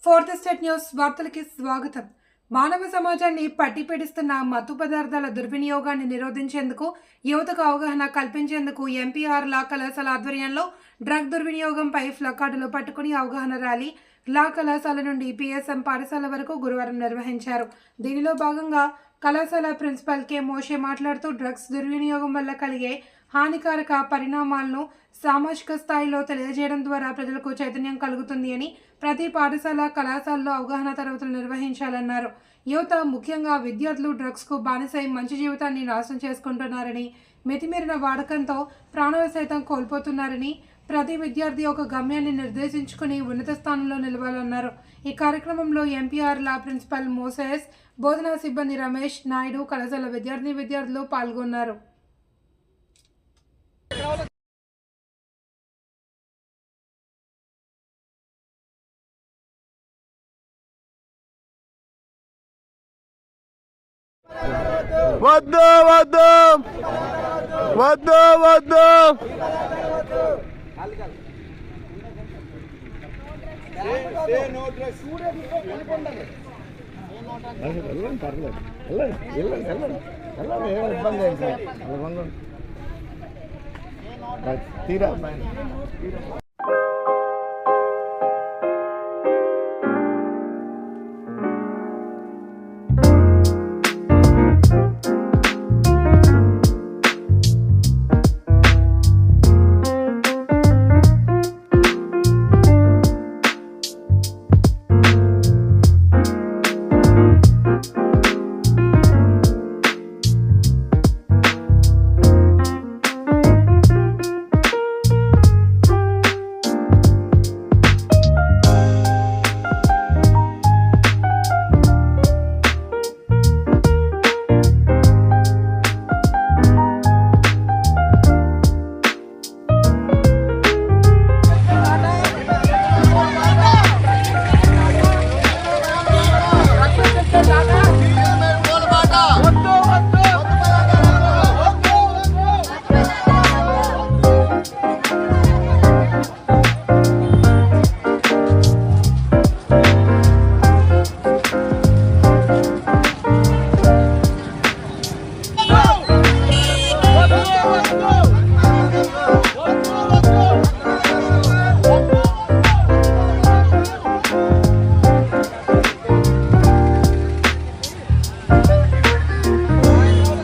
Fourth state news వార్తలకి స్వాగతం. మానవ సమాజాన్ని పట్టిపెడిస్తున్న మత్తు పదార్థాల దుర్వినియోగాన్ని నిరోధించేందుకు యువతకు అవగాహన కల్పించేందుకు ఎంపీఆర్ లా కళాశాల ఆధ్వర్యంలో డ్రగ్ దుర్వినియోగంపై ప్లకార్డులు పట్టుకుని అవగాహన ర్యాలీ లా కళాశాల నుండి పిఎస్ఎం పాఠశాల వరకు గురువారం నిర్వహించారు. దీనిలో భాగంగా కళాశాల ప్రిన్సిపల్ కె మోషే మాట్లాడుతూ డ్రగ్స్ దుర్వినియోగం వల్ల కలిగే హానికారక పరిణామాలను సామాజిక స్థాయిలో తెలియజేయడం ద్వారా ప్రజలకు చైతన్యం కలుగుతుంది అని, ప్రతి పాఠశాల కళాశాలలో అవగాహన తరగతులు నిర్వహించాలన్నారు. యువత ముఖ్యంగా విద్యార్థులు డ్రగ్స్కు బానిసై మంచి జీవితాన్ని నాశనం చేసుకుంటున్నారని, మితిమీరిన వాడకంతో ప్రాణాలు సైతం కోల్పోతున్నారని, ప్రతి విద్యార్థి ఒక గమ్యాన్ని నిర్దేశించుకుని ఉన్నత స్థానంలో నిలవాలన్నారు. ఈ కార్యక్రమంలో ఎంపీఆర్ లా ప్రిన్సిపల్ మోసెస్, బోధనా సిబ్బంది రమేష్ నాయుడు, కళాశాల విద్యార్థులు పాల్గొన్నారు. వద్దు వద్దు వద్దు వద్దు తీరా Let's go!